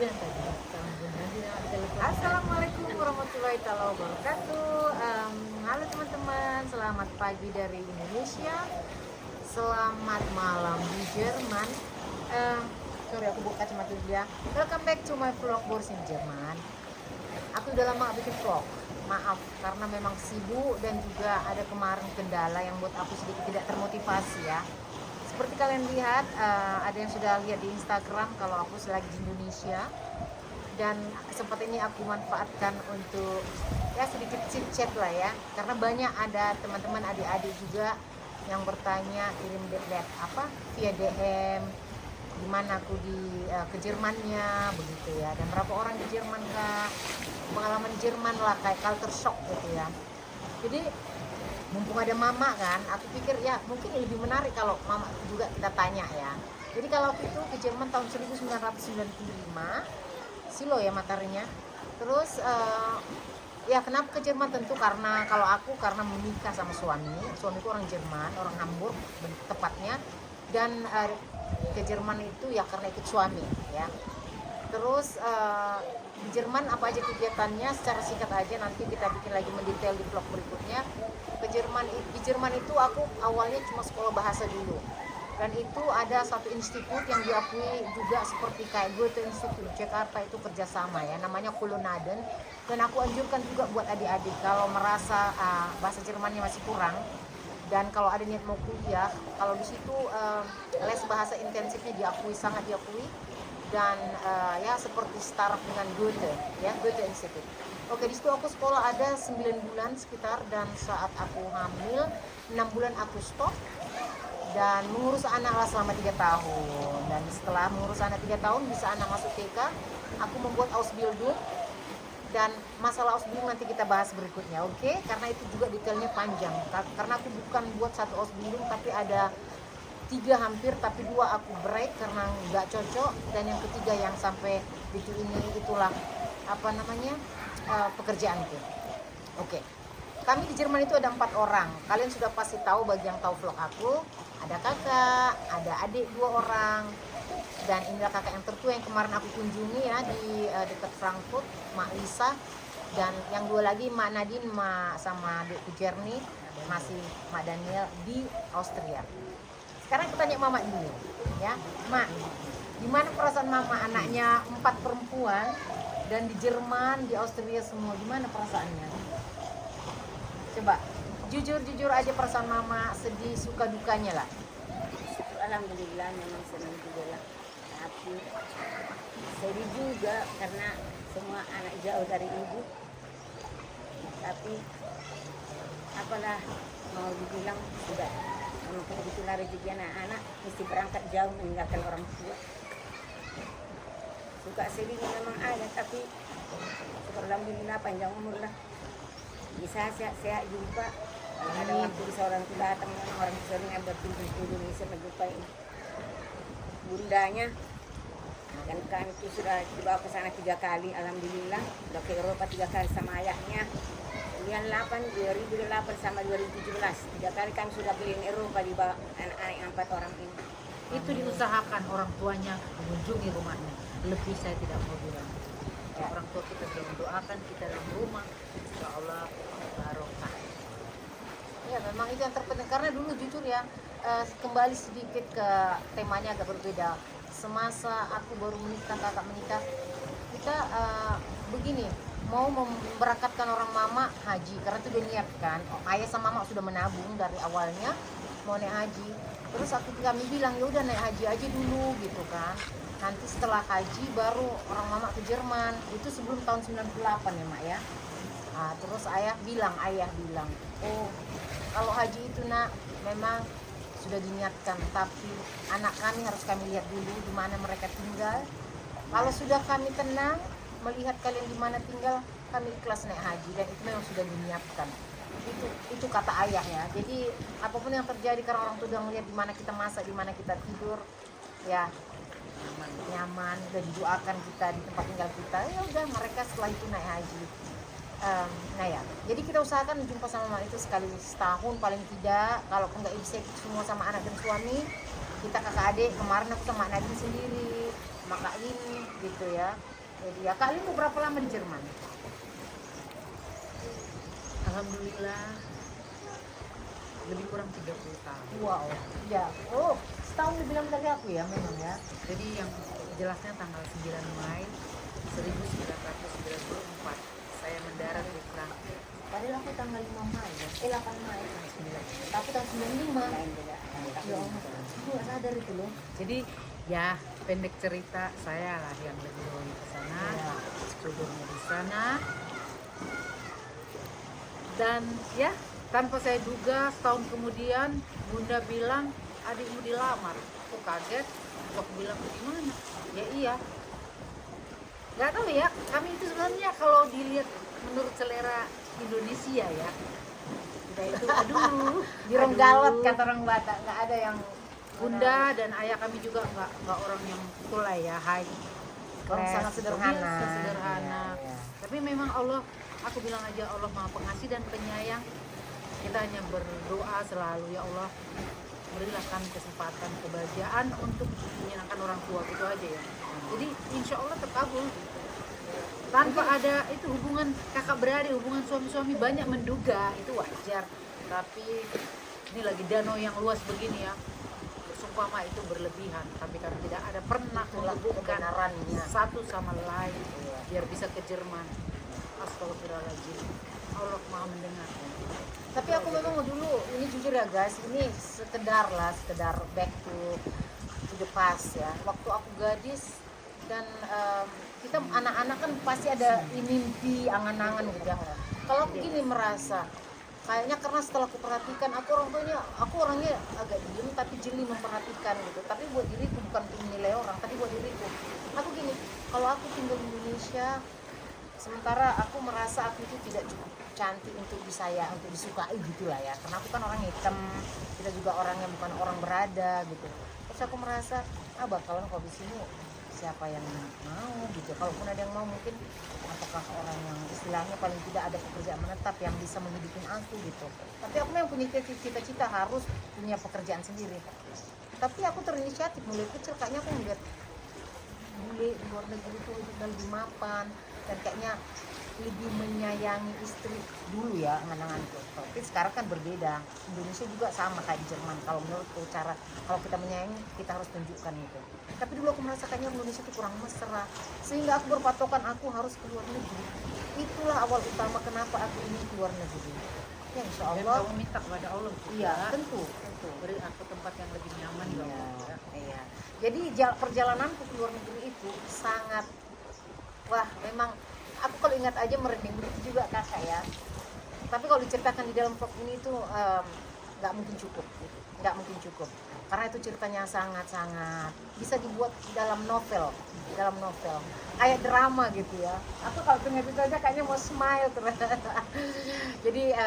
bilang tadi sambung nanti lewat telepon. Assalamualaikum warahmatullahi wabarakatuh. Halo teman-teman, selamat pagi dari Indonesia. Selamat malam di Jerman. Sorry, aku buka kacamata dulu ya. Welcome back to my vlog Boris in Jerman. Aku udah lama gak bikin vlog. Maaf, karena memang sibuk dan juga ada kemarin kendala yang buat aku sedikit tidak termotivasi ya. Seperti kalian lihat, ada yang sudah lihat di Instagram kalau aku lagi di Indonesia. Dan sempat ini aku manfaatkan untuk ya sedikit chit chat lah ya, karena banyak ada teman-teman adik-adik juga yang bertanya kirim via DM gimana aku ke Jermannya begitu ya, dan berapa orang di Jerman kak, pengalaman Jerman lah kayak culture shock gitu ya. Jadi mumpung ada mama kan, aku pikir ya mungkin lebih menarik kalau mama juga kita tanya ya. Jadi kalau aku itu ke Jerman tahun 1995 Silo ya mataharinya. Terus ya kenapa ke Jerman, tentu karena kalau aku karena menikah sama suamiku orang Jerman, orang Hamburg tepatnya, dan ke Jerman itu ya karena ikut suami ya. Terus di Jerman apa aja kegiatannya secara singkat aja, nanti kita bikin lagi mendetail di vlog berikutnya. Di Jerman itu aku awalnya cuma sekolah bahasa dulu. Dan itu ada satu institut yang diakui juga seperti kayak Goethe Institut Jakarta, itu kerjasama ya, namanya Kolonaden. Dan aku anjurkan juga buat adik-adik kalau merasa bahasa Jermannya masih kurang dan kalau ada niat mau kuliah, kalau di situ les bahasa intensifnya diakui, sangat diakui, dan ya seperti setara dengan Goethe ya, Goethe Institut. Oke, di situ aku sekolah ada 9 bulan sekitar, dan saat aku hamil 6 bulan aku stop dan mengurus anak lah selama 3 tahun. Dan setelah mengurus anak 3 tahun bisa anak masuk TK, aku membuat Ausbildung, dan masalah Ausbildung nanti kita bahas berikutnya, oke? Karena itu juga detailnya panjang, karena aku bukan buat satu Ausbildung tapi ada 3 hampir, tapi 2 aku break karena nggak cocok, dan yang ketiga yang sampai detik ini itulah pekerjaanku. Oke. Kami di Jerman itu ada 4 orang. Kalian sudah pasti tahu bagi yang tahu vlog aku. Ada kakak, ada adik 2 orang. Dan inilah kakak yang tertua yang kemarin aku kunjungi ya di dekat Frankfurt, Mak Lisa. Dan yang 2 lagi Mak Nadine sama Dekku Jerni, masih Mak Daniel di Austria. Sekarang kita tanya Mama dulu ya. Mak, gimana perasaan Mama anaknya 4 perempuan dan di Jerman, di Austria semua, gimana perasaannya? Coba jujur aja perasaan Mama, sedih, suka dukanya lah. Alhamdulillah memang senang juga lah, tapi sedih juga karena semua anak jauh dari ibu. Tapi apalah mau dibilang, sudah memang kebetulan rezeki anak-anak mesti berangkat jauh meninggalkan orang tua. Suka sedihnya memang ada, tapi alhamdulillah panjang umur lah, bisa sehat-sehat jumpa. Kalau ada waktu bisa orang tua datang, orang sering yang berkunjung ke Indonesia menjumpai bundanya. Kan itu sudah dibawa ke sana 3 kali, alhamdulillah. Sudah ke Eropa 3 kali sama ayahnya. 2008 sama 2017, 3 kali kami sudah keliling Eropa di bawah anak-anak yang 4 orang ini. Itu diusahakan orang tuanya mengunjungi rumahnya. Lebih saya tidak mau bilang. Ya, orang tua kita sudah mendoakan kita dalam rumah, insya Allah barokah. Ya memang itu yang terpenting, karena dulu jujur ya, kembali sedikit ke temanya agak berbeda. Semasa aku baru menikah, kakak menikah, kita begini, mau memberangkatkan orang mama haji, karena itu udah niatkan, ayah sama mama sudah menabung dari awalnya mau naik haji. Terus kami bilang ya udah naik haji aja dulu gitu kan, nanti setelah haji baru orang mama ke Jerman. Itu sebelum tahun 98 ya mak ya. Terus ayah bilang, oh kalau haji itu nak memang sudah diniatkan, tapi anak kami harus kami lihat dulu di mana mereka tinggal. Kalau sudah kami tenang melihat kalian di mana tinggal, kami ikhlas naik haji, dan itu memang sudah diniatkan. Itu kata ayah ya. Jadi apapun yang terjadi, karena orang tua udah melihat di mana kita masak, di mana kita tidur, ya nyaman, dan didoakan kita di tempat tinggal kita. Ya udah, mereka setelah itu naik haji. Nah ya, jadi kita usahakan jumpa sama mama itu sekali setahun paling tidak. Kalau nggak bisa semua sama anak dan suami, kita kakak adik. Kemarin aku sama Nadine sendiri, sama Kak Lini, gitu ya. Jadi ya Kak Lin berapa lama di Jerman? Alhamdulillah lebih kurang 30 tahun. Wow, ya. Oh, setahun lebih lama dari aku ya memang ya. Jadi yang jelasnya tanggal 9 Mei 1994 saya mendarat di Frankfurt. Padahal aku tanggal 5 Mei ya. 8 Mei. 9. Tapi tahun 95. Lain beda. Ya Allah, aku gak sadar itu loh. Jadi ya pendek cerita saya lah yang lebih dulu ke sana, Ya. studionya di sana. Dan ya tanpa saya duga setahun kemudian Bunda bilang adikmu dilamar. Aku kaget, aku bilang gimana? Ya iya. Nggak tahu ya, kami itu sebenarnya kalau dilihat menurut selera Indonesia ya, kita itu aduh Birong aduh. galot kata orang Batak, nggak ada yang Bunda dan ayah kami juga nggak orang yang betul lah ya, high orang class, sangat sederhana. biasa, sederhana. Iya, iya. Tapi memang Allah, aku bilang aja Allah Maha Pengasih dan Penyayang. Kita hanya berdoa selalu, ya Allah berilah kami kesempatan, kebahagiaan untuk menyenangkan orang tua, gitu aja ya. Jadi insya Allah terkabul. Tanpa ada itu hubungan kakak beradik, hubungan suami-suami banyak menduga itu wajar. Tapi ini lagi danau yang luas begini ya, sumpama itu berlebihan. Tapi kami tidak ada pernah Itulah menghubungkan kebenarannya. satu sama lain biar bisa ke Jerman. Astagfirullahaladzim, Allah Maha mendengar. Tapi aku memang dulu, ini jujur ya guys, ini sekedar back to the past ya. Waktu aku gadis dan kita anak-anak kan pasti ada mimpi, angan-angan gitu ya. Kalau aku gini merasa, kayaknya karena setelah aku perhatikan, aku orangnya agak diem tapi jeli memperhatikan gitu. Tapi buat diriku, bukan untuk menilai orang, tapi buat diriku. Aku gini, kalau aku tinggal di Indonesia, sementara aku merasa aku itu tidak cukup cantik untuk disayang, untuk disukai gitu lah ya, karena aku kan orang hitam, kita juga orang yang bukan orang berada gitu. Terus aku merasa bakalan kalau di sini siapa yang mau gitu, kalaupun ada yang mau mungkin apakah orang yang istilahnya paling tidak ada pekerjaan menetap yang bisa menghidupin aku gitu. Tapi aku memang punya cita-cita harus punya pekerjaan sendiri. Tapi aku terinisiatif mulai kecil, kayaknya aku melihat bule di luar negeri itu lebih mapan dan kayaknya lebih menyayangi istri dulu ya ngananganku. Tapi sekarang kan berbeda. Indonesia juga sama kayak di Jerman. Kalau menurutku cara kalau kita menyayangi kita harus tunjukkan itu. Tapi dulu aku merasa kayaknya Indonesia itu kurang mesra, sehingga aku berpatokan aku harus keluar negeri. Itulah awal utama kenapa aku ingin keluar negeri. Ya insya Dan Allah. kamu minta kepada Allah juga, Iya tentu. beri aku tempat yang lebih nyaman ya Allah. Iya. Jadi perjalananku ke luar negeri itu sangat, wah memang aku kalau ingat aja merinding begitu juga kakak ya. Tapi kalau diceritakan di dalam vlog ini itu nggak mungkin cukup, karena itu ceritanya sangat-sangat bisa dibuat dalam novel, kayak drama gitu ya. Aku kalau dengar itu aja kayaknya mau smile ternyata. Jadi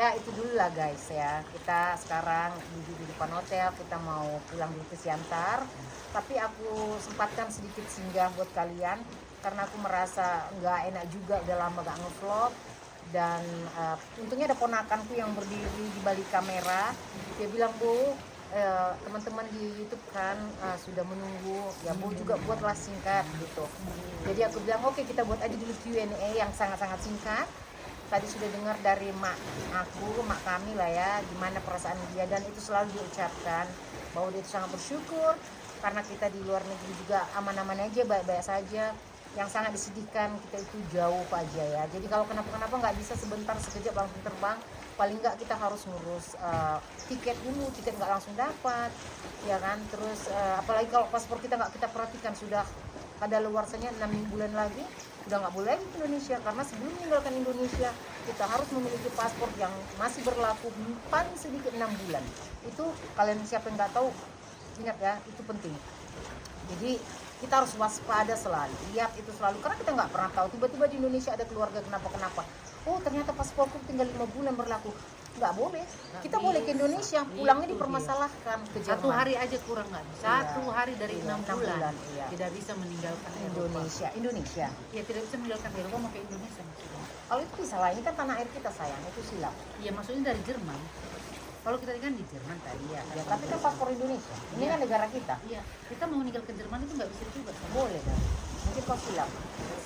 ya itu dulu lah guys ya, kita sekarang di depan hotel, kita mau pulang dulu ke Siantar, tapi aku sempatkan sedikit singgah buat kalian karena aku merasa nggak enak juga, udah lama gak ngevlog. Dan untungnya ada ponakanku yang berdiri di balik kamera, dia bilang, Bu, teman-teman di YouTube kan sudah menunggu ya, Bu juga buatlah singkat gitu. Jadi aku bilang oke, kita buat aja dulu Q&A yang sangat-sangat singkat. Tadi sudah dengar dari mak kami lah ya, gimana perasaan dia, dan itu selalu diucapkan bahwa dia itu sangat bersyukur karena kita di luar negeri juga aman-aman aja, baik-baik saja. Yang sangat disedihkan kita itu jauh aja ya. Jadi kalau kenapa-kenapa nggak bisa sebentar sekejap langsung terbang, paling nggak kita harus ngurus tiket dulu, tiket nggak langsung dapat ya kan. Terus apalagi kalau paspor kita nggak kita perhatikan, sudah kadaluarsanya 6 bulan lagi, udah nggak boleh lagi ke Indonesia, karena sebelum meninggalkan Indonesia kita harus memiliki paspor yang masih berlaku paling sedikit 6 bulan. Itu kalian siapa yang nggak tahu, ingat ya, itu penting. Jadi kita harus waspada selalu, lihat itu selalu, karena kita nggak pernah tahu tiba-tiba di Indonesia ada keluarga kenapa-kenapa. Oh ternyata pasporku tinggal 5 bulan berlaku, nggak boleh. Kita boleh ke Indonesia, pulangnya dipermasalahkan ke Jerman. 1 hari aja kurang nggak? 1 hari dari 6 bulan, iya. tidak bisa meninggalkan Indonesia. Ya tidak bisa meninggalkan Eropa mau ke Indonesia maksudnya. Kalau itu bisa lah, ini kan tanah air kita sayang, itu silap. Iya maksudnya dari Jerman. Kalau kita kan di Jerman tadi ya. Ya, tapi kan paspor Indonesia, ini Iya. kan negara kita. Iya, kita mau meninggalkan Jerman itu nggak bisa juga. Kan? Boleh kan? Mungkin apa film.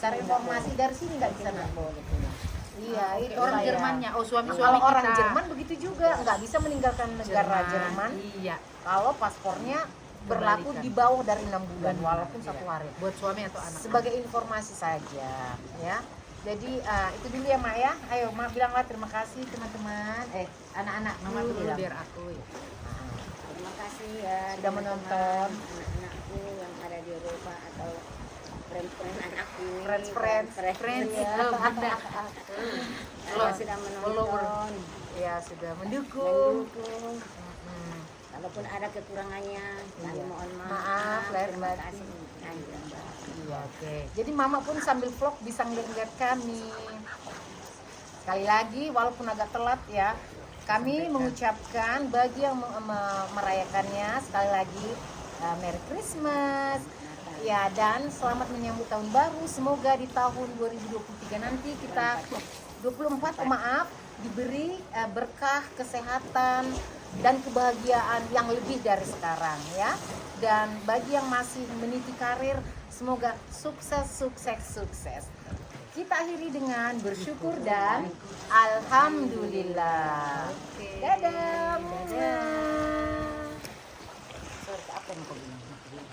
Cari informasi dari sini nggak bisa nak. boleh pulang. Iya, itu Orang saya. Jermannya, oh suami-suami Kalau orang kita. Jerman begitu juga, nggak bisa meninggalkan negara Jerman Iya, kalau paspornya berlaku Kembalikan. di bawah dari 6 bulan, Benar, walaupun iya. 1 hari. buat suami atau anak. Sebagai informasi saja, ya. Jadi itu dulu ya Mak ya. Ayo Mak bilanglah terima kasih teman-teman. Anak-anak Mama tuh dulu bilang. biar aku ya. Terima kasih ya Sudah teman-teman, menonton. anak-anakku yang ada di Eropa atau friend-friend anakku, Friends. Friends, Iya. oh, Bunda. yang sudah menonton, Ya sudah mendukung. mendukung. Mm-mm. Kalaupun ada kekurangannya, kami Iya. mohon Maaf, maaf. lahir Terima batin. kasih. Iya, oke. Jadi Mama pun sambil vlog bisa ngeliat kami. Sekali lagi, walaupun agak telat ya, kami mengucapkan bagi yang merayakannya sekali lagi Merry Christmas. Ya, dan selamat menyambut tahun baru. Semoga di tahun 2023 nanti kita 24 maaf diberi berkah kesehatan dan kebahagiaan yang lebih dari sekarang ya. Dan bagi yang masih meniti karir, semoga sukses. Kita akhiri dengan bersyukur dan alhamdulillah. Oke. Dadah. Dadah. Sorry, apa yang kau bilang?